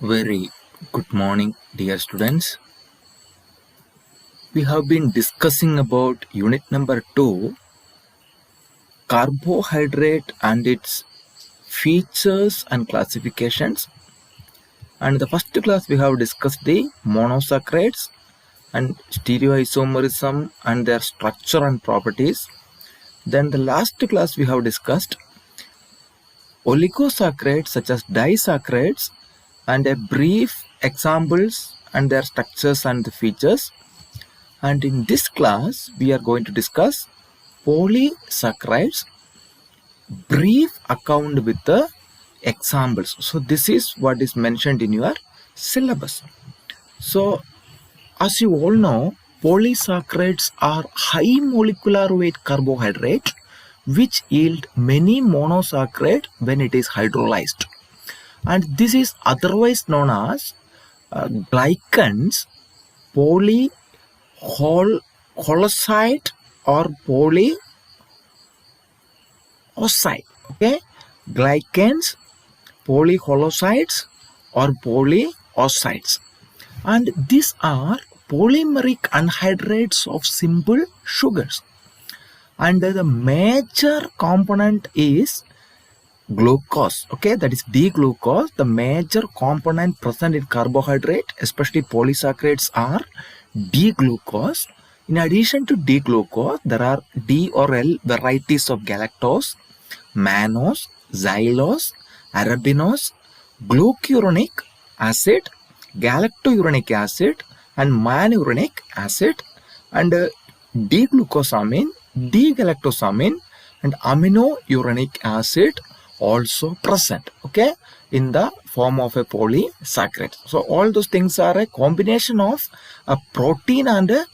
Very good morning, dear students. We have been discussing about unit number 2, carbohydrate and its features and classifications. And the first class we have discussed the monosaccharides and stereoisomerism and their structure and properties. Then the last class we have discussed oligosaccharides such as disaccharides and a brief examples and their structures and the features. And in this class, we are going to discuss polysaccharides, brief account with the examples. So this is what is mentioned in your syllabus. So as you all know, polysaccharides are high molecular weight carbohydrate which yield many monosaccharide when it is hydrolyzed. And this is otherwise known as glycans, polyholoside or polyoside. Okay, glycans, polyholosides or polyosides, and these are polymeric anhydrates of simple sugars, and the major component is glucose. Okay, that is D-glucose. The major component present in carbohydrate, especially polysaccharides, are D-glucose. In addition to D-glucose, there are D or L varieties of galactose, mannose, xylose, arabinose, glucuronic acid, galactouronic acid, and mannuronic acid, and D-glucosamine, D-galactosamine, and aminouronic acid also present, okay, in the form of a polysaccharide. So all those things are a combination of a protein and a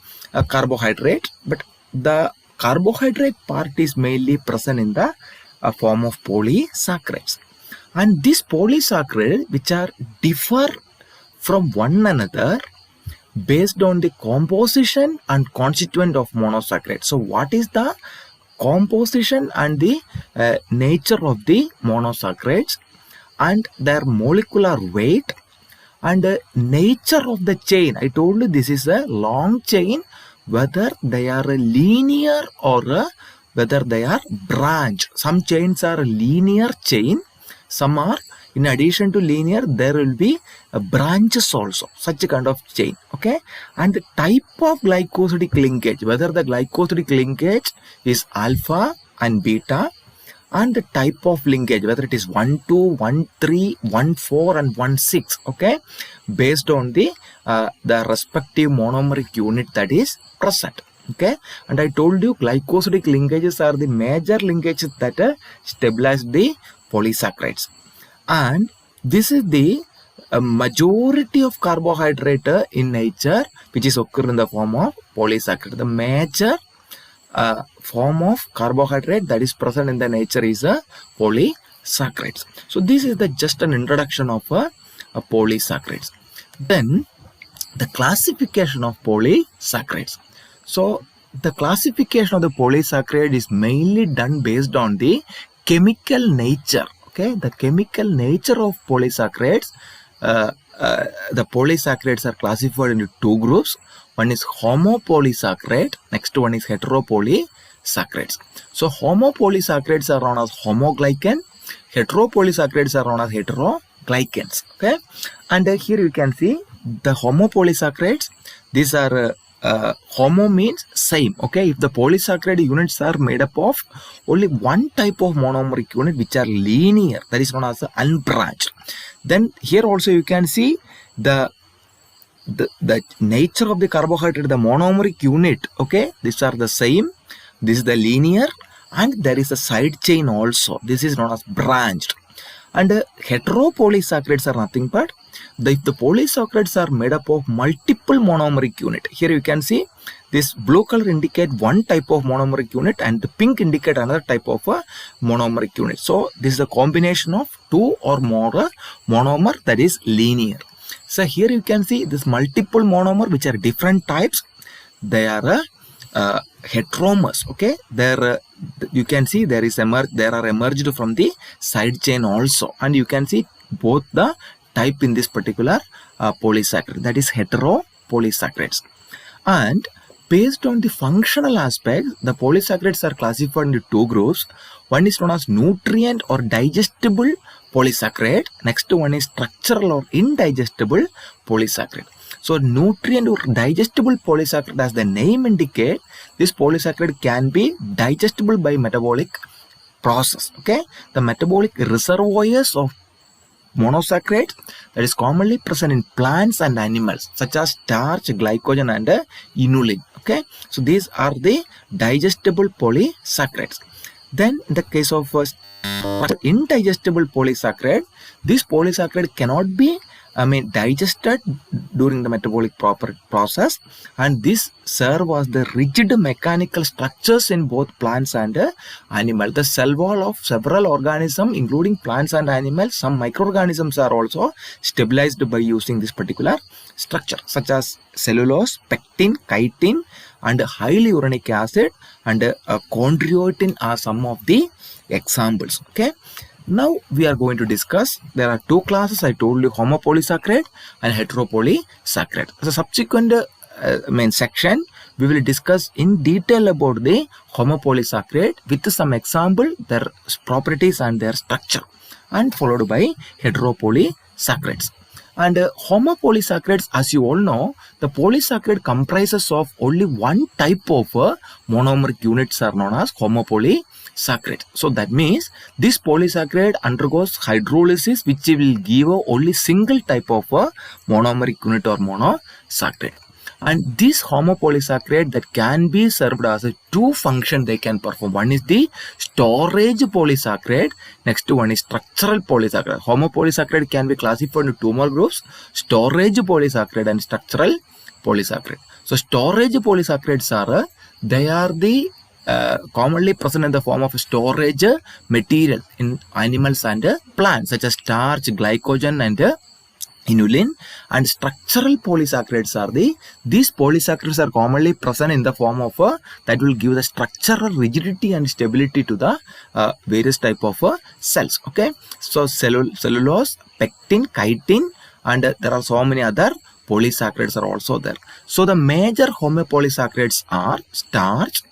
carbohydrate, but the carbohydrate part is mainly present in the form of polysaccharides. And these polysaccharides which are differ from one another based on the composition and constituent of monosaccharide. So what is the composition and the nature of the monosaccharides and their molecular weight and nature of the chain? I told you this is a long chain, whether they are a linear or whether they are branched. Some chains are a linear chain, some are, in addition to linear, there will be branches also, such a kind of chain, okay. And the type of glycosidic linkage, whether the glycosidic linkage is alpha and beta, and the type of linkage, whether it is 1, 2, 1, 3, 1, 4 and 1, 6, okay, based on the respective monomeric unit that is present, okay. And I told you glycosidic linkages are the major linkages that stabilize the polysaccharides, and this is the majority of carbohydrate in nature which is occur in the form of polysaccharide. The major form of carbohydrate that is present in the nature is a polysaccharides. So this is the just an introduction of a polysaccharides. Then the classification of polysaccharides. So the classification of the polysaccharide is mainly done based on the chemical nature. Okay, the chemical nature of polysaccharides. The polysaccharides are classified into two groups. One is homopolysaccharide, next one is heteropolysaccharides. So homopolysaccharides are known as homoglycan, heteropolysaccharides are known as heteroglycans. Okay, and here you can see the homopolysaccharides. These are homo means same, okay. If the polysaccharide units are made up of only one type of monomeric unit which are linear, that is known as unbranched. Then here also you can see the nature of the carbohydrate, the monomeric unit, okay, these are the same. This is the linear, and there is a side chain also, this is known as branched. And heteropolysaccharides are nothing but if the polysaccharides are made up of multiple monomeric unit. Here you can see this blue color indicate one type of monomeric unit and the pink indicate another type of a monomeric unit. So this is a combination of two or more monomer, that is linear. So here you can see this multiple monomer which are different types. They are heteromers, okay. There you can see there are emerged from the side chain also, and you can see both the type in this particular polysaccharide, that is heteropolysaccharides. And based on the functional aspects, the polysaccharides are classified into two groups. One is known as nutrient or digestible polysaccharide. Next one is structural or indigestible polysaccharide. So nutrient or digestible polysaccharide, as the name indicates, this polysaccharide can be digestible by metabolic process. Okay, the metabolic reservoirs of monosaccharides that is commonly present in plants and animals such as starch, glycogen and inulin. Okay, so these are the digestible polysaccharides. Then in the case of indigestible polysaccharide, this polysaccharide cannot be digested during the metabolic process, and this serve as the rigid mechanical structures in both plants and animals. The cell wall of several organisms, including plants and animals, some microorganisms are also stabilized by using this particular structure, such as cellulose, pectin, chitin, and hyaluronic acid and chondroitin are some of the examples. Okay. Now we are going to discuss, there are two classes I told you, homopolysaccharide and heteropolysaccharide. As a subsequent main section, we will discuss in detail about the homopolysaccharide with some example, their properties and their structure, and followed by heteropolysaccharides. And homopolysaccharides, as you all know, the polysaccharide comprises of only one type of monomeric units are known as homopolysaccharide. So that means this polysaccharide undergoes hydrolysis, which will give only single type of monomeric unit or monosaccharide. And this homopolysaccharide that can be served as a two function they can perform. One is the storage polysaccharide, next one is structural polysaccharide. Homopolysaccharide can be classified into two more groups, storage polysaccharide and structural polysaccharide. So storage polysaccharides are, they are the commonly present in the form of storage material in animals and plants such as starch, glycogen and inulin. And structural polysaccharides are these polysaccharides are commonly present in the form of that will give the structural rigidity and stability to the various type of cells. Okay, so cellulose, pectin, chitin, and there are so many other polysaccharides are also there. So the major homopolysaccharides are starch,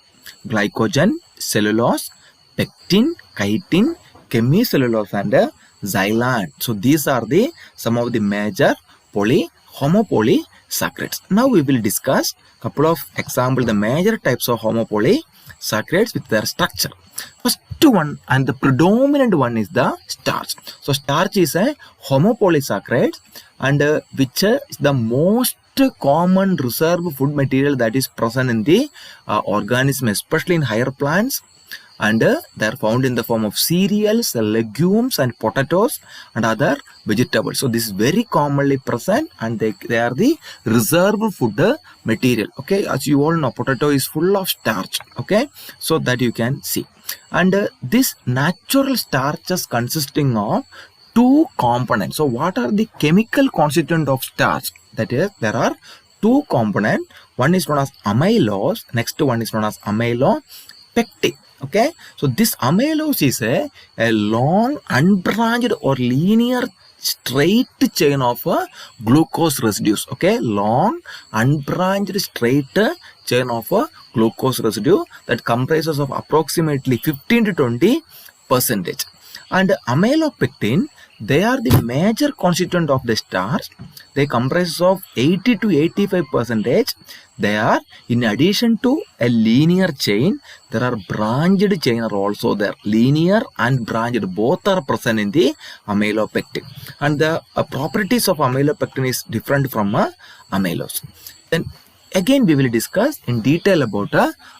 glycogen, cellulose, pectin, chitin, chemicellulose and xylan. So these are some of the major homopolysaccharides. Now we will discuss couple of examples, the major types of homopolysaccharides with their structure. First one and the predominant one is the starch. So starch is a homopolysaccharide and which is the most common reserve food material that is present in the organism, especially in higher plants, and they are found in the form of cereals, legumes and potatoes and other vegetables. So this is very commonly present and they are the reserve food material. Okay, as you all know, potato is full of starch. Okay, so that you can see. And this natural starches consisting of two components. So what are the chemical constituent of starch? That is, there are two components. One is known as amylose, next one is known as amylopectin. Okay, so this amylose is a long unbranched or linear straight chain of glucose residues. Okay, long unbranched straight chain of glucose residue that comprises of approximately 15 to 20%. And amylopectin, they are the major constituent of the starch. They comprise of 80 to 85%. They are, in addition to a linear chain, there are branched chain are also there. Linear and branched both are present in the amylopectin. And the properties of amylopectin is different from amylose. Then again we will discuss in detail about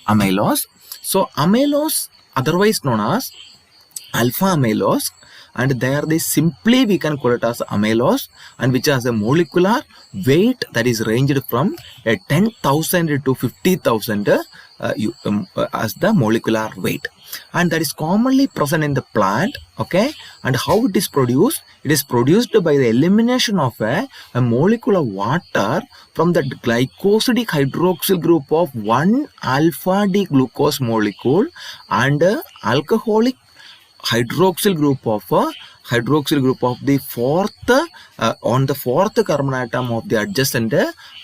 amylose. So amylose, otherwise known as alpha amylose, and there they simply we can call it as amylose, and which has a molecular weight that is ranged from 10,000 to 50,000 as the molecular weight, and that is commonly present in the plant. Okay, and how it is produced? It is produced by the elimination of a molecule of water from the glycosidic hydroxyl group of one alpha D glucose molecule and alcoholic hydroxyl group of hydroxyl group of the on the fourth carbon atom of the adjacent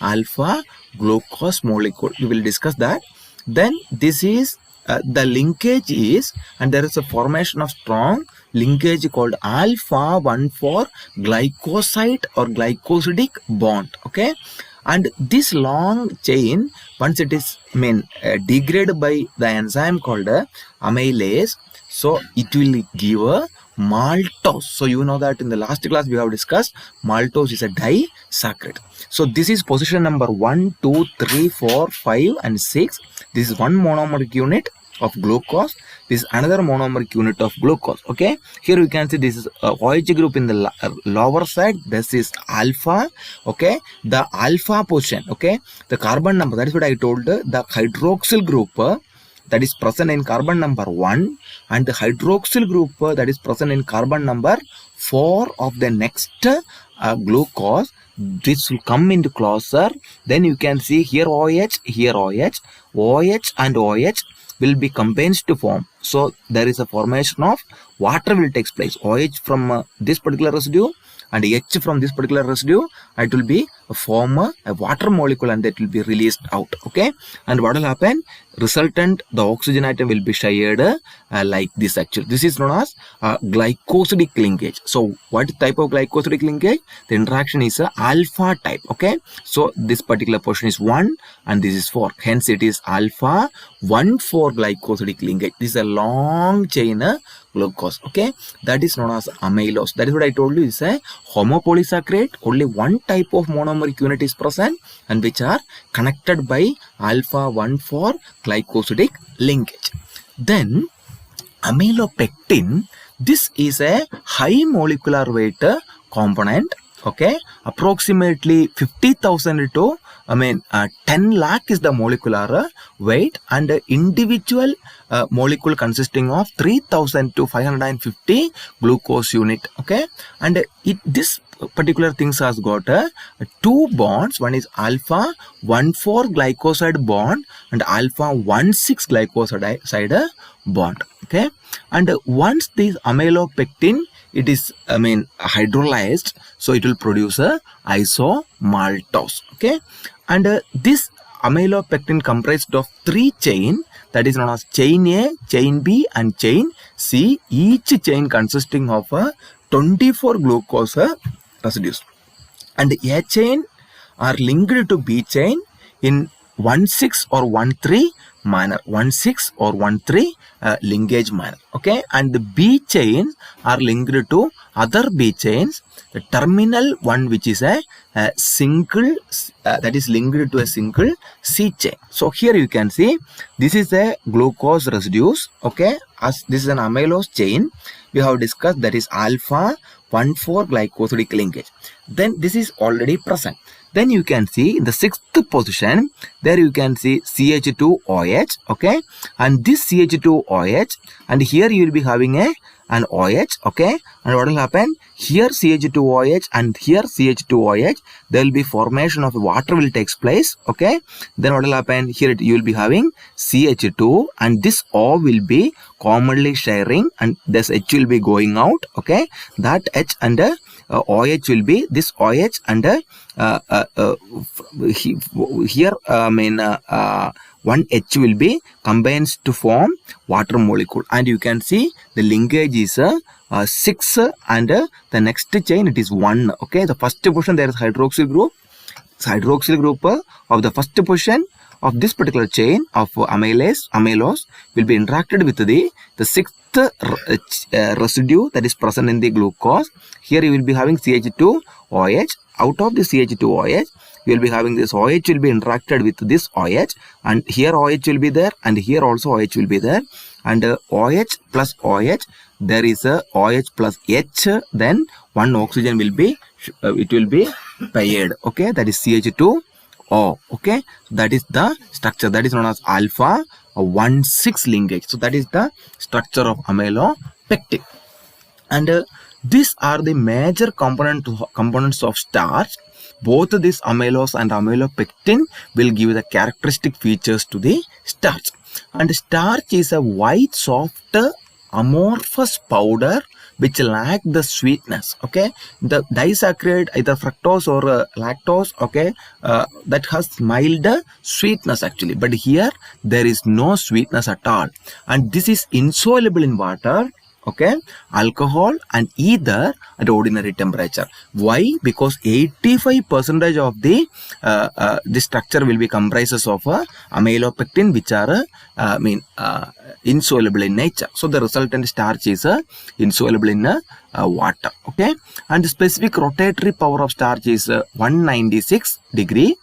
alpha glucose molecule. We will discuss that. Then this is the linkage is, and there is a formation of strong linkage called alpha 1,4 glycoside or glycosidic bond. Okay, and this long chain, once it is degraded by the enzyme called amylase, so it will give a maltose. So you know that in the last class we have discussed maltose is a disaccharide. So this is position number 1, 2, 3, 4, 5 and 6. This is one monomeric unit of glucose. This is another monomeric unit of glucose. Okay, here we can see this is a OH group in the lower side. This is alpha. Okay, the alpha position. Okay, the carbon number, that is what I told, the hydroxyl group that is present in carbon number 1 and the hydroxyl group that is present in carbon number 4 of the next glucose. This will come into closer. Then you can see here OH, here OH, OH and OH will be combined to form. So there is a formation of water will take place. OH from this particular residue and H from this particular residue, it will be form a water molecule and that will be released out. Okay, and what will happen? Resultant, the oxygen atom will be shared like this. Actually, this is known as glycosidic linkage. So what type of glycosidic linkage? The interaction is alpha type. Okay, so this particular portion is 1 and this is 4. Hence it is alpha 1,4 glycosidic linkage. This is a long chain glucose. Okay, that is known as amylose. That is what I told you is a homopolysaccharide. Only one type of monomeric unit is present and which are connected by alpha 1,4 glycosidic linkage. Then amylopectin, this is a high molecular weight component. Okay, approximately 50,000 to 10 lakh is the molecular weight, and individual molecule consisting of 3,000 to 550 glucose unit. Okay, and this particular things has got two bonds. One is alpha 1,4 glycoside bond and alpha 1,6 glycoside bond. Okay, and once this amylopectin, it is hydrolyzed, so it will produce a isomaltose. Okay, and this amylopectin comprised of 3 chain, that is known as chain A, chain B and chain C, each chain consisting of 24 glucose residues, and A chain are linked to B chain in 1,6 or 1,3 manner, 1,6 or 1,3 linkage manner. Okay, and the B chains are linked to other B chains, the terminal one which is a single that is linked to a single C chain. So here you can see this is a glucose residues. Okay, as this is an amylose chain we have discussed, that is alpha 1,4 glycosidic linkage. Then this is already present. Then you can see in the 6th position, there you can see CH2OH. Okay, and this CH2OH, and here you will be having an OH. Okay, and what will happen? Here CH2OH and here CH2OH, there will be formation of water will takes place. Okay, then what will happen? Here you will be having CH2 and this O will be commonly sharing and this H will be going out. Okay, that H and OH will be this OH and here one H will be combines to form water molecule, and you can see the linkage is 6 and the next chain it is 1. Okay, the first position there is hydroxyl group. So hydroxyl group of the first position of this particular chain of amylose will be interacted with the 6th residue that is present in the glucose. Here you will be having CH2OH. Out of the CH2OH, you will be having this OH will be interacted with this OH, and here OH will be there, and here also OH will be there, and OH plus OH, there is a OH plus H, then one oxygen will be it will be paired. Okay, that is CH2O. Okay, that is the structure, that is known as alpha 1,6 linkage. So that is the structure of amylopectin, and these are the major components of starch. Both this amylose and amylopectin will give the characteristic features to the starch. And starch is a white, soft, amorphous powder which lack the sweetness. Okay, the disaccharide, either fructose or lactose, okay, that has mild sweetness actually, but here there is no sweetness at all, and this is insoluble in water, okay, alcohol, and ether at ordinary temperature. Why? Because 85% of the structure will be comprises of amylopectin, which are insoluble in nature. So the resultant starch is insoluble in water. Okay, and the specific rotatory power of starch is 196 degree.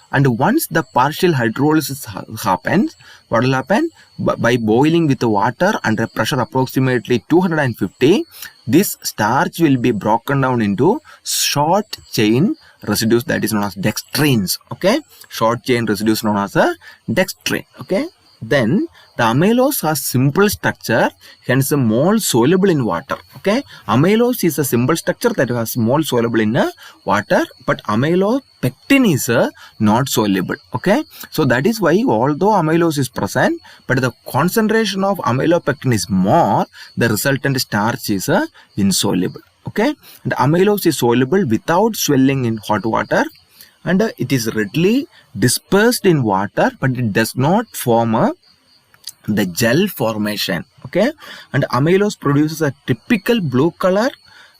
And once the partial hydrolysis happens, what will happen? By boiling with the water under pressure approximately 250, this starch will be broken down into short chain residues, that is known as dextrins. Okay, short chain residues known as a dextrin. Okay, then the amylose has simple structure, hence mole soluble in water. Okay, amylose is a simple structure that has mole soluble in water, but amylopectin is not soluble. Okay, so that is why although amylose is present, but the concentration of amylopectin is more, the resultant starch is insoluble. Okay, and amylose is soluble without swelling in hot water, and it is readily dispersed in water, but it does not form the gel formation. Okay, and amylose produces a typical blue color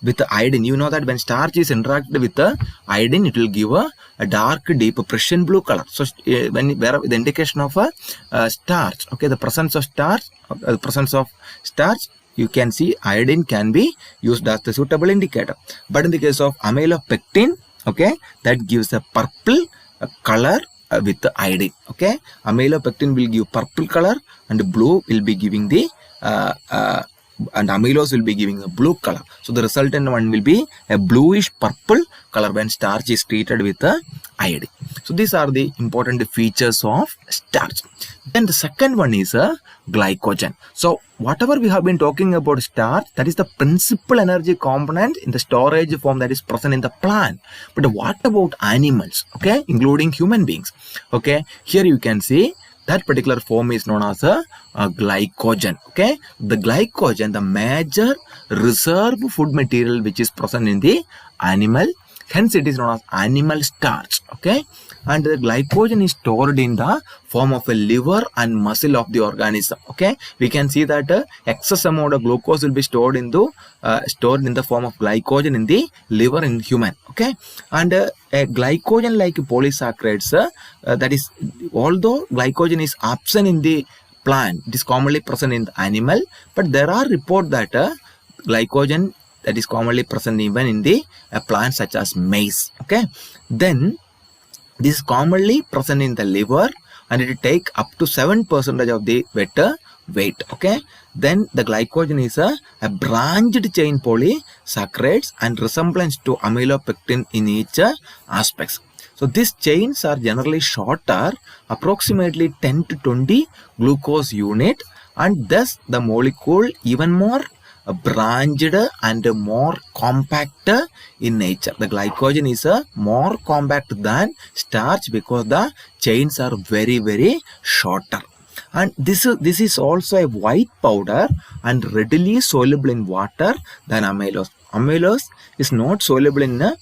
with the iodine. You know that when starch is interacted with the iodine, it will give a dark, deep Prussian blue color. So when the indication of a starch, okay, the presence of starch, you can see iodine can be used as the suitable indicator. But in the case of amylopectin, okay, that gives a purple color with the iodine. Okay, amylopectin will give purple color, and blue will be giving the and amylose will be giving a blue color. So the resultant one will be a bluish purple color when starch is treated with the iodine. So these are the important features of starch. Then the second one is a glycogen. So whatever we have been talking about starch, that is the principal energy component in the storage form that is present in the plant. But what about animals? Okay, including human beings. Okay, here you can see that particular form is known as a glycogen. Okay, the glycogen, the major reserve food material which is present in the animal, hence it is known as animal starch. Okay, and the glycogen is stored in the form of a liver and muscle of the organism. Okay, we can see that excess amount of glucose will be stored in the form of glycogen in the liver in human. Okay, and a glycogen like polysaccharides, that is, although glycogen is absent in the plant, it is commonly present in the animal, but there are reports that glycogen that is commonly present even in the plants such as maize. Okay, then this is commonly present in the liver, and it will take up to 7% of the weight. Okay, then the glycogen is a branched chain polysaccharides and resemblance to amylopectin in each aspects. So these chains are generally shorter, approximately 10 to 20 glucose unit, and thus the molecule even more branched and more compact in nature. The glycogen is more compact than starch because the chains are very, very shorter. And this is also a white powder and readily soluble in water than amylose. Amylose is not soluble in than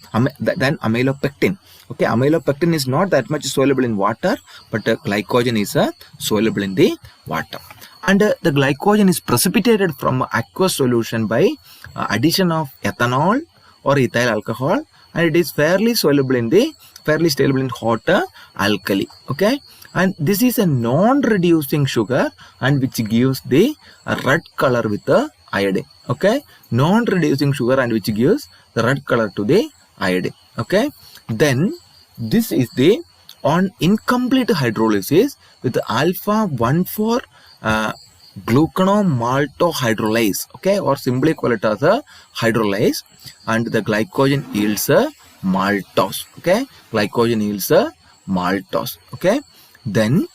amylopectin. Okay, amylopectin is not that much soluble in water, but glycogen is soluble in the water. And the glycogen is precipitated from aqueous solution by addition of ethanol or ethyl alcohol, and it is fairly stable in hot alkali. Okay, and this is a non-reducing sugar, and which gives the red color with the iodine. Okay, non-reducing sugar and which gives the red color to the iodine. Okay, then this is the on incomplete hydrolysis with alpha 1,4 gluconomaltohydrolase, okay, or simply call it as a hydrolase, and the glycogen yields a maltose. Okay, glycogen yields a maltose. Okay, then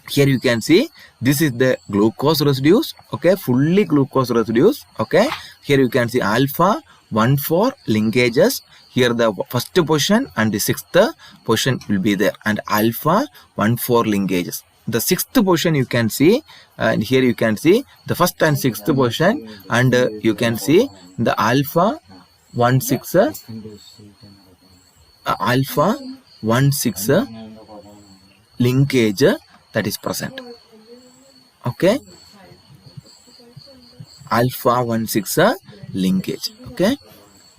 here you can see this is the glucose residues. Okay, fully glucose residues. Okay, here you can see alpha 1,4 linkages. Here the first position and the sixth position will be there, and alpha 1,4 linkages. the sixth position you can see, and here you can see the first and sixth position, and you can see the alpha 1,6 alpha 1,6 linkage that is present. Okay, alpha 1,6 linkage. Okay,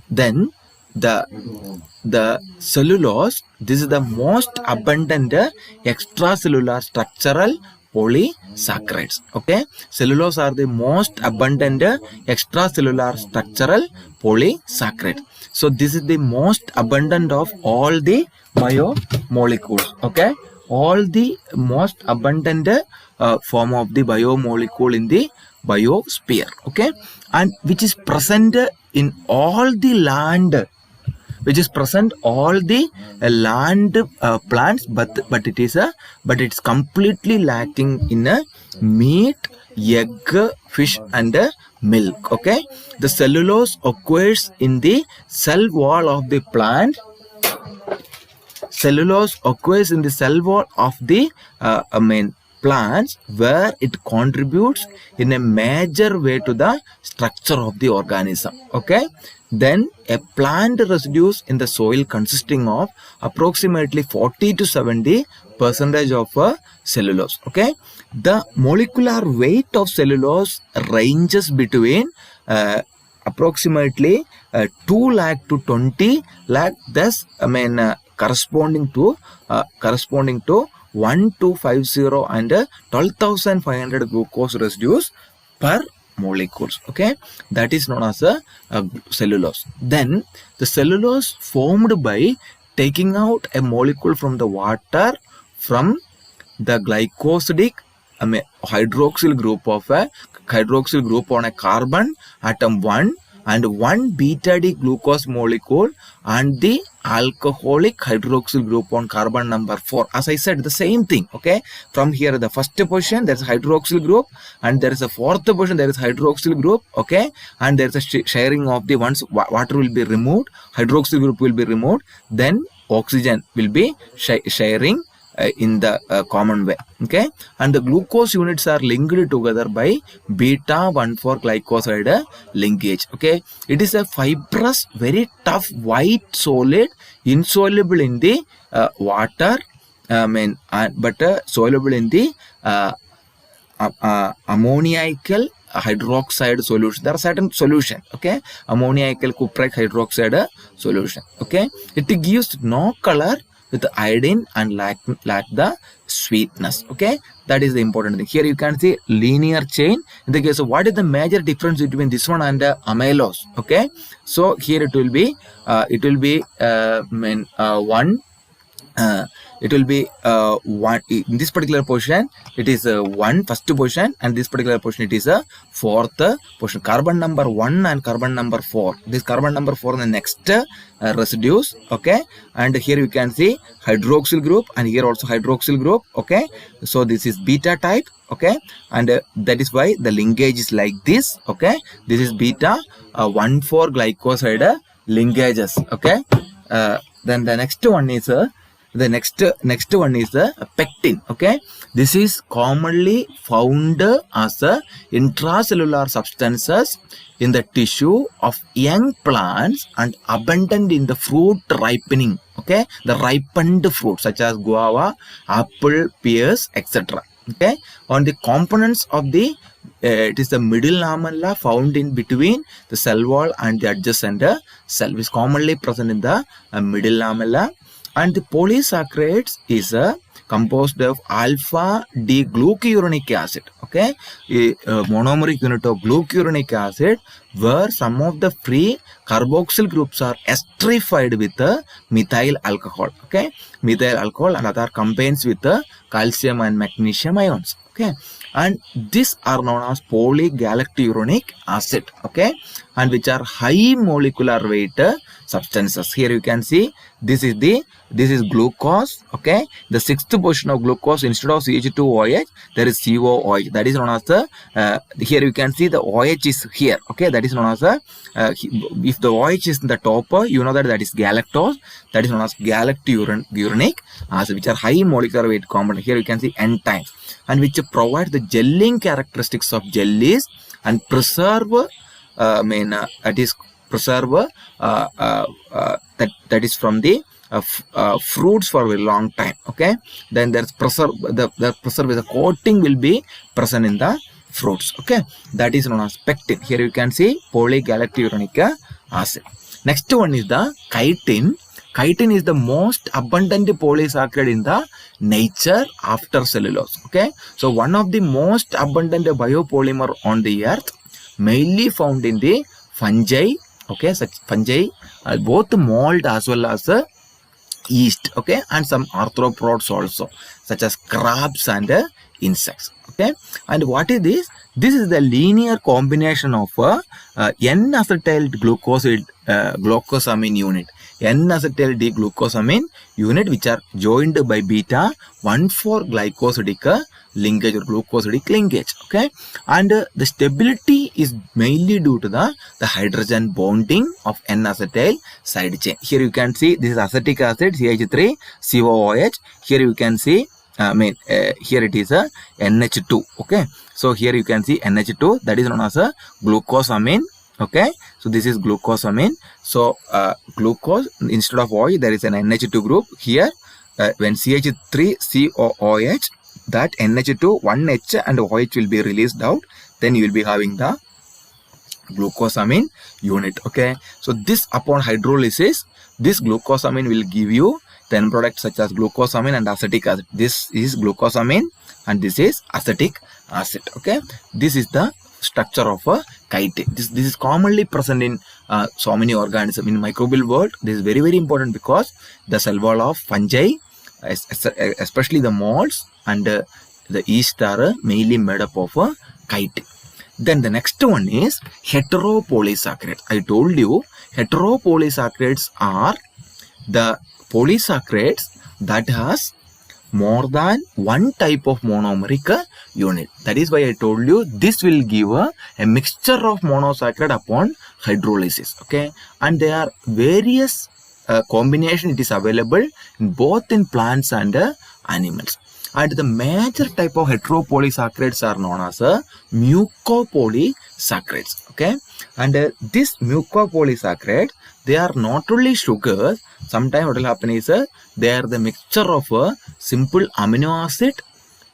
then the cellulose, this is the most abundant extracellular structural polysaccharides. Okay, cellulose are the most abundant extracellular structural polysaccharides. So this is the most abundant of all the biomolecules. Okay, all the most abundant form of the biomolecule in the biosphere. Okay, and which is present in all the land, which is present all the land plants, but it's completely lacking in meat, egg, fish, and milk. Okay, the cellulose occurs in the cell wall of the plant. Cellulose occurs in the cell wall of the plants, where it contributes in a major way to the structure of the organism. Okay, then a plant residues in the soil consisting of approximately 40 to 70% of cellulose. Okay, the molecular weight of cellulose ranges between approximately 2 lakh to 20 lakh, thus corresponding to 1250 and 12,500 glucose residues per molecules. Okay, that is known as a cellulose. Then the cellulose formed by taking out a molecule from the water from the glycosidic hydroxyl group of a hydroxyl group on a carbon atom 1 and 1 beta D glucose molecule and the alcoholic hydroxyl group on carbon number 4. As I said, the same thing. Okay, from here the first position there is a hydroxyl group, and there is a fourth position there is hydroxyl group. Okay, and there is a sharing of the once water will be removed, hydroxyl group will be removed, then oxygen will be sharing in the common way. Okay, and the glucose units are linked together by beta 1,4 glycoside linkage. Okay, it is a fibrous, very tough white solid, insoluble in the water, but soluble in the ammoniacal hydroxide solution. There are certain solution. Okay, ammoniacal cupric hydroxide solution. Okay, it gives no color with iodine and lack the sweetness. Okay, that is the important thing. Here you can see linear chain. In the case of what is the major difference between this one and amylose? Okay, so here it will be one in this particular position it is first position, and this particular position it is a fourth position. Carbon number 1 and carbon number 4. This carbon number 4 in the next residues. Okay, and here you can see hydroxyl group, and here also hydroxyl group. Okay, so this is beta type. Okay, and that is why the linkage is like this. Okay, this is beta 1,4 glycoside linkages. Okay, then the next one is the next one is the pectin. Okay, this is commonly found as intracellular substances in the tissue of young plants and abundant in the fruit ripening. Okay, the ripened fruits such as guava, apple, pears, etc. Okay, on the components of the it is the middle lamella found in between the cell wall and the adjacent cell, is commonly present in the middle lamella. And the polysaccharides is composed of alpha D glucuronic acid. Okay, a monomeric unit of glucuronic acid, where some of the free carboxyl groups are esterified with methyl alcohol. Okay, methyl alcohol and other compounds with calcium and magnesium ions. Okay, and these are known as polygalacturonic acid. Okay, and which are high molecular weight substances. Here you can see this is glucose. Okay, the sixth position of glucose, instead of CH2OH there is COOH. That is known as the here you can see the OH is here. Okay, that is known as the if the OH is in the top, you know that is galactose. That is known as galacturonic acid, which are high molecular weight component. Here you can see N times, and which provide the gelling characteristics of jellies and preserve that is from the fruits for a very long time. Okay, then there's preserve the coating will be present in the fruits. Okay, that is known as pectin. Here you can see polygalacturonic acid. Next one is the chitin. Chitin is the most abundant polysaccharide in the nature after cellulose. Okay, so one of the most abundant biopolymer on the earth, mainly found in the fungi. Okay, such fungi, both mold as well as yeast. Okay, and some arthropods also, such as crabs and insects. Okay, and what is this? This is the linear combination of N-acetyl glucosamine unit, N-acetyl D-glucosamine unit, which are joined by beta 1,4-glycosidic linkage or glucosidic linkage. Okay, and the stability is mainly due to the hydrogen bonding of N-acetyl side chain. Here you can see this is acetic acid, CH3COOH. Here you can see here it is a NH2. Okay, so here you can see NH2, that is known as a glucosamine. Okay, so this is glucosamine. So glucose, instead of OH there is an NH2 group here. When CH3COOH, that NH2, one H and OH will be released out, then you will be having the glucosamine unit. Okay, so this upon hydrolysis, this glucosamine will give you the end products such as glucosamine and acetic acid. This is glucosamine and this is acetic acid. Okay, this is the structure of a chitin. This is commonly present in so many organisms in microbial world. This is very important because the cell wall of fungi, especially the molds and the yeast, are mainly made up of chitin. Then the next one is heteropolysaccharides. I told you heteropolysaccharides are the polysaccharides that has more than one type of monomeric unit. That is why I told you this will give a mixture of monosaccharide upon hydrolysis. Okay, and there are various combination. It is available in both in plants and animals. And the major type of heteropolysaccharides are known as mucopolysaccharides. Okay, and this mucopolysaccharide, they are not only sugars. Sometimes what will happen is they are the mixture of a simple amino acid,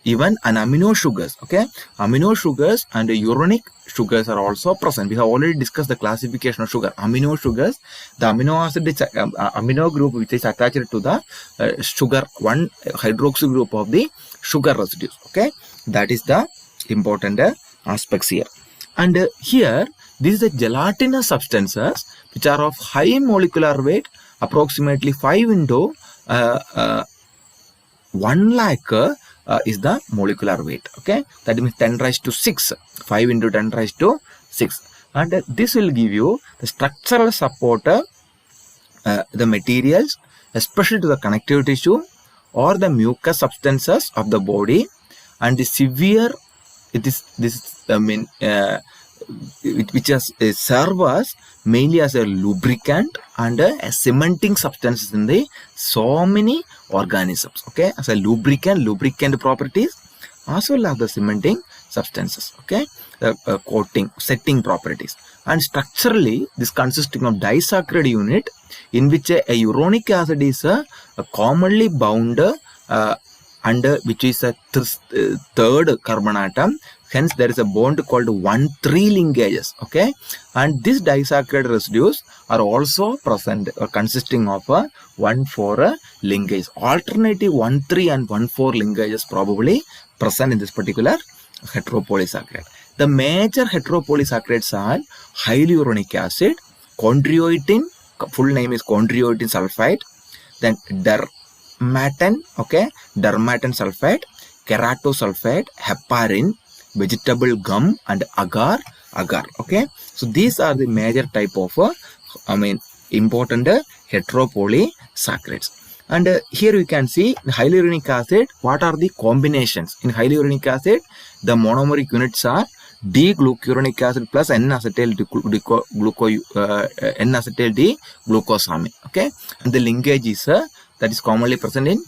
even an amino sugars. Okay, amino sugars and uronic sugars are also present. We have already discussed the classification of sugar. Amino sugars, the amino acid amino group which is attached to the sugar one hydroxy group of the sugar residues. Okay, that is the important aspects here. And here this is the gelatinous substances which are of high molecular weight, approximately 5 into 1 lakh is the molecular weight. Okay, that means 10 raised to 6, 5 into 10 raised to 6, and this will give you the structural support the materials, especially to the connective tissue or the mucous substances of the body. And the severe, which has serve as mainly as a lubricant and a cementing substances in the so many organisms. Okay, as a lubricant properties as well as the cementing substances. Okay, coating, setting properties. And structurally this consisting of disaccharide unit in which a uronic acid is a commonly bound and which is a third carbon atom. Hence there is a bond called 1,3 linkages. Okay, and these disaccharide residues are also present or consisting of a 1,4 linkage. Alternative 1,3 and 1,4 linkages probably present in this particular heteropolysaccharide. The major heteropolysaccharides are hyaluronic acid, chondroitin, full name is chondroitin sulfide, then dermatan, okay, dermatan sulfide, keratosulfide, heparin, vegetable gum and agar, agar. Okay, so these are the major type of important heteropolysaccharides. And here you can see the hyaluronic acid. What are the combinations in hyaluronic acid? The monomeric units are D-glucuronic acid plus N-acetyl D-glucosamine. Okay, and the linkage is that is commonly present in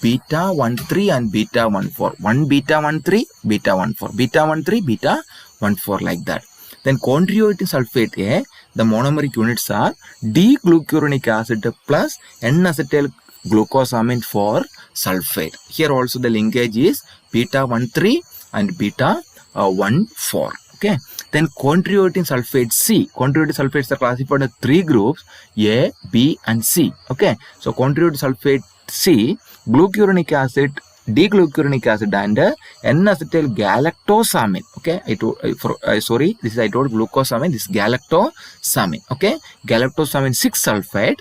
beta 1,3 and beta 1,4. 1 beta 1,3, beta 1,4, beta 1,3, beta 1,4, like that. Then chondroitin sulfate A, the monomeric units are D-glucuronic acid plus N-acetyl glucosamine for sulfate. Here also the linkage is beta 1,3 and beta 1,4. Okay. Then chondroitin sulfate C. Chondroitin sulfates are classified into 3 groups, A, B, and C. Okay. So chondroitin sulfate C, glucuronic acid, D-glucuronic acid, and N-acetyl galactosamine. Okay, I told glucosamine. This is galactosamine. Okay, galactosamine 6 sulfate,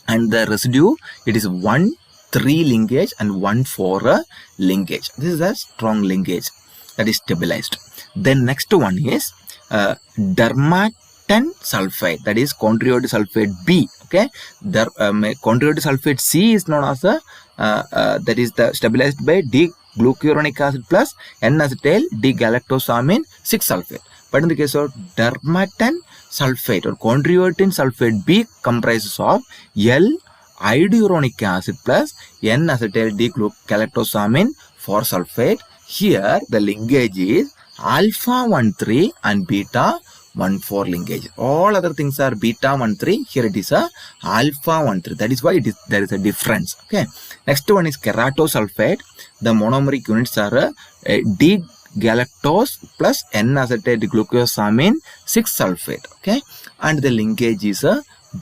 and the residue, it is 1,3 linkage and 1,4 linkage. This is a strong linkage that is stabilized. Then next one is dermatan sulfate, that is chondroitin sulfate B. Okay, chondroitin sulfate C is known as that is the stabilized by D-glucuronic acid plus N-acetyl D-galactosamine 6 sulfate. But in the case of dermatan sulfate or chondroitin sulfate B comprises of L-ioduronic acid plus N-acetyl D-galactosamine 4 sulfate. Here the linkage is alpha 1,3 and beta 1,4 linkage. All other things are beta 1,3. Here it is a alpha 1,3. That is why there is a difference. Okay. Next one is keratosulfate. The monomeric units are D-galactose plus N-acetyl glucosamine 6 sulfate. Okay. And the linkage is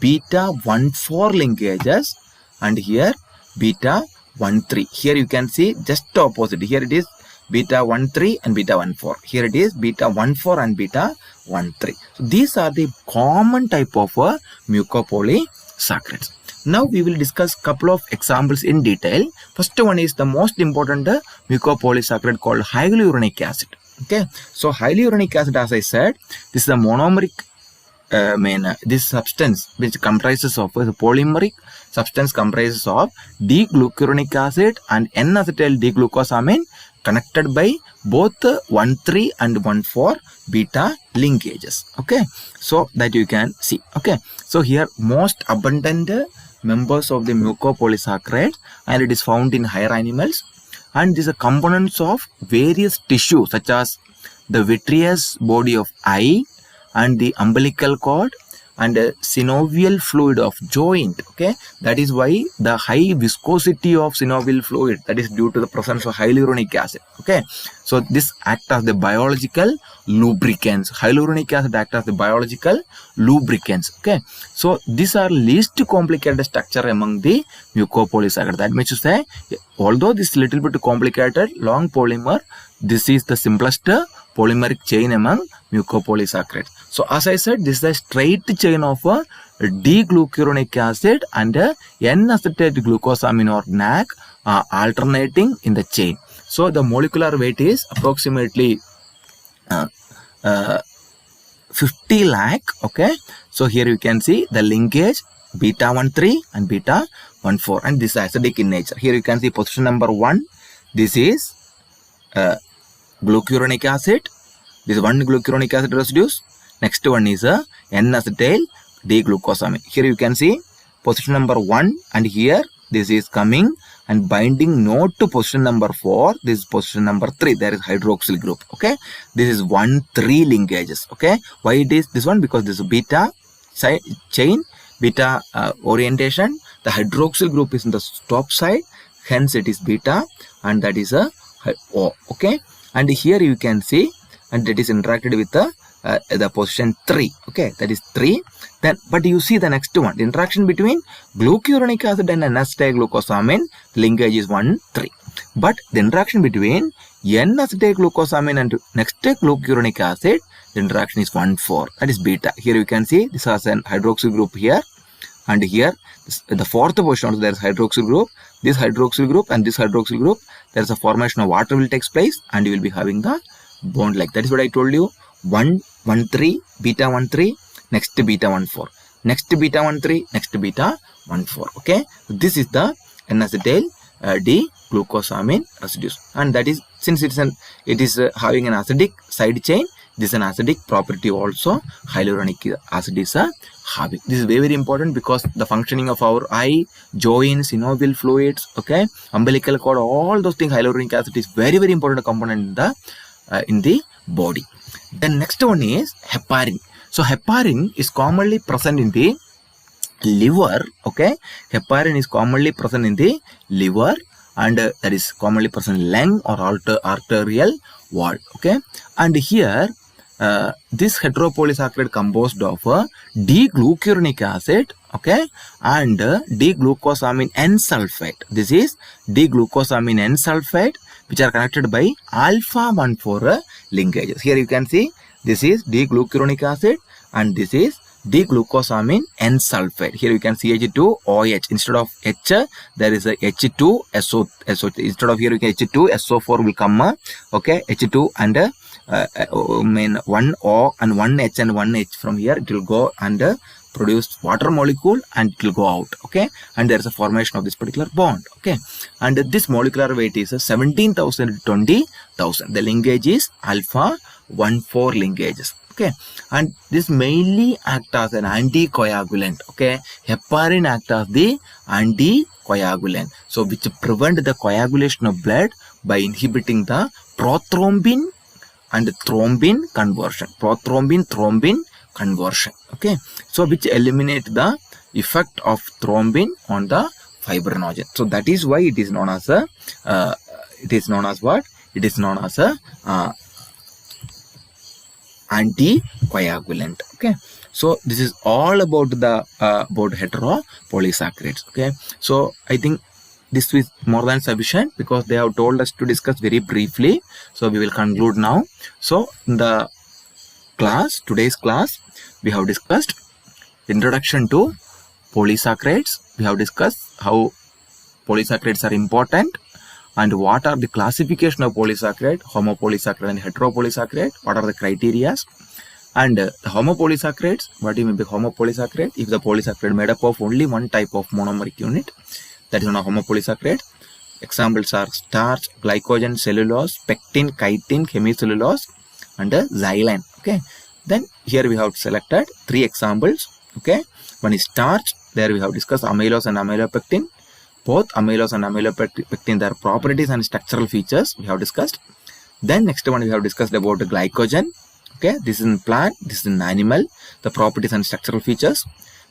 beta 1,4 linkages, and here beta 1,3. Here you can see just opposite. Here it is beta 1,3 and beta 1,4. Here it is beta 1,4 and beta 1,3. So these are the common type of mucopolysaccharides. Now we will discuss couple of examples in detail. First one is the most important mucopolysaccharide called hyaluronic acid. Okay, so hyaluronic acid, as I said, this is a monomeric this substance which comprises of the polymeric substance comprises of D-glucuronic acid and N-acetyl D-glucosamine connected by both 1,3 and 1,4 beta linkages. Okay, so that you can see. Okay, so here most abundant members of the mucopolysaccharide, and it is found in higher animals, and these are components of various tissues such as the vitreous body of eye and the umbilical cord and synovial fluid of joint. Okay, that is why the high viscosity of synovial fluid, that is due to the presence of hyaluronic acid. Okay, so this acts as the biological lubricants. Hyaluronic acid acts as the biological lubricants. Okay, so these are least complicated structure among the mucopolysaccharide. That means to say, although this is little bit complicated long polymer, this is the simplest polymeric chain among mucopolysaccharides. So as I said, this is a straight chain of D-glucuronic acid and N-acetyl glucosamine or NAC alternating in the chain. So the molecular weight is approximately 50 lakh. Okay, so here you can see the linkage beta 1,3 and beta 1,4, and this is acidic in nature. Here you can see position number 1. This is glucuronic acid. This is one glucuronic acid residues. Next one is N-acetyl D-glucosamine. Here you can see position number 1, and here this is coming and binding node to position number 4. This is position number 3. There is hydroxyl group. Okay, this is 1,3 linkages. Okay, why it is this one? Because this is beta chain, beta orientation. The hydroxyl group is in the top side, hence it is beta, and that is a O. Okay, and here you can see, and that is interacted with the position 3. Okay, that is 3. Then, but you see the next one, the interaction between glucuronic acid and N-acetyl glucosamine, linkage is 1,3. But the interaction between N-acetyl glucosamine and next glucuronic acid, the interaction is 1,4. That is beta. Here you can see this has an hydroxyl group here, and here the fourth position also there is hydroxyl group. This hydroxyl group and this hydroxyl group, there is a formation of water will take place, and you will be having the bond like that. Is what I told you. 1 1,3, beta 1,3, next beta 1,4, next beta 1,3, next beta 1,4. Okay, this is the N-acetyl D-glucosamine residues, and that is, since it is having an acidic side chain, this is an acidic property also hyaluronic acid is having. This is very, very important because the functioning of our eye, joints, synovial fluids, okay, umbilical cord, all those things, hyaluronic acid is very, very important component in the body. The next one is heparin. So heparin is commonly present in the liver. Okay, heparin is commonly present in the liver, and that is commonly present in lung or arterial wall. Okay, and here this heteropolysaccharide composed of D-glucuronic acid, okay, and D-glucosamine N-sulfate. This is D-glucosamine N-sulfate, which are connected by alpha-1,4 linkages. Here you can see this is D-glucuronic acid and this is D-glucosamine N-sulfate. Here you can see H2OH. Instead of H, there is a H2SO. Instead of here you can H2SO4 will come. Okay, H2 and one O and one H and one H from here. It will go and produce water molecule and it will go out. Okay, and there is a formation of this particular bond. Okay, and this molecular weight is 17,000 to 20,000. The linkage is alpha-1,4 linkages. Okay, and this mainly act as an anticoagulant. Okay, heparin act as the anticoagulant, so which prevent the coagulation of blood by inhibiting the prothrombin and thrombin conversion. Prothrombin-thrombin conversion. Okay, so which eliminate the effect of thrombin on the fibrinogen. So that is why it is known as a what? It is known as a anticoagulant. Okay, so this is all about the about heteropolysaccharides. Okay, so I think this is more than sufficient because they have told us to discuss very briefly. So we will conclude now. So in the class, today's class, we have discussed introduction to polysaccharides. We have discussed how polysaccharides are important and what are the classification of polysaccharide, homopolysaccharide and heteropolysaccharide, what are the criteria, and the homopolysaccharides, what do you mean by homopolysaccharide? If the polysaccharide made up of only one type of monomeric unit, that is known as homopolysaccharide. Examples are starch, glycogen, cellulose, pectin, chitin, hemicellulose, and xylene. Okay, then here we have selected three examples. Okay, one is starch. There we have discussed amylose and amylopectin. Both amylose and amylopectin, their properties and structural features we have discussed. Then next one we have discussed about the glycogen. Okay, this is in plant, this is in animal, the properties and structural features.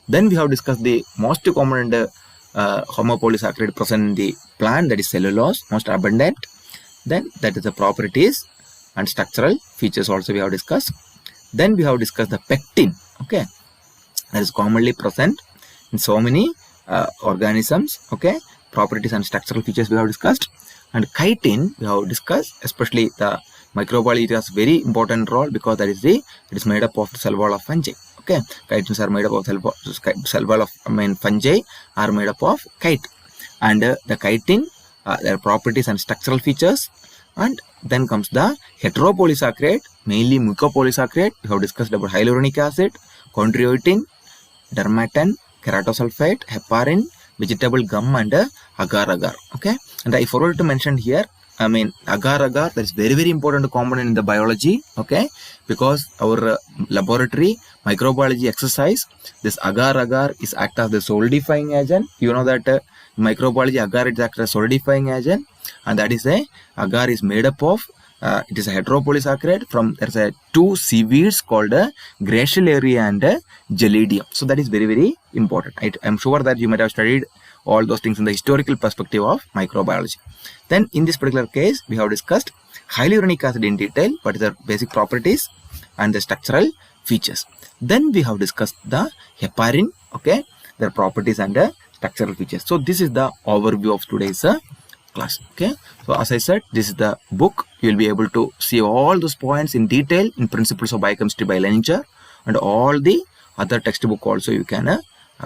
Then we have discussed the most common homopolysaccharide present in the plant, that is cellulose, most abundant. Then that is the properties and structural features also we have discussed. Then we have discussed the pectin. Okay, that is commonly present in so many organisms. Okay, properties and structural features we have discussed. And chitin we have discussed, especially the microbiology. It has very important role because that is it is made up of the cell wall of fungi. Okay, chitins are made up of cell wall of fungi are made up of chitin, and the chitin, their properties and structural features. And then comes the heteropolysaccharide, mainly mucopolysaccharide. We have discussed about hyaluronic acid, chondroitin, dermatan, keratosulfate, heparin, vegetable gum, and agar-agar. Okay, and I forgot to mention here, agar-agar, that is very, very important component in the biology. Okay, because our laboratory microbiology exercise, this agar-agar is act as the solidifying agent. You know that microbiology agar is act as solidifying agent, and that is agar is made up of it is a heteropolysaccharide from there's a two seaweeds called Gracilaria and Gelidium. So that is very, very important. I'm sure that you might have studied all those things in the historical perspective of microbiology. Then in this particular case, we have discussed hyaluronic acid in detail, what is the basic properties and the structural features. Then we have discussed the heparin, okay, their properties and structural features. So this is the overview of today's class. Okay, so as I said, this is the book. You will be able to see all those points in detail in Principles of Biochemistry by Lehninger, and all the other textbook also you can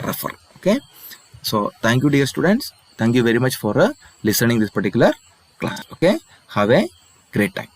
refer. Okay, so thank you, dear students. Thank you very much for listening this particular class. Okay, have a great time.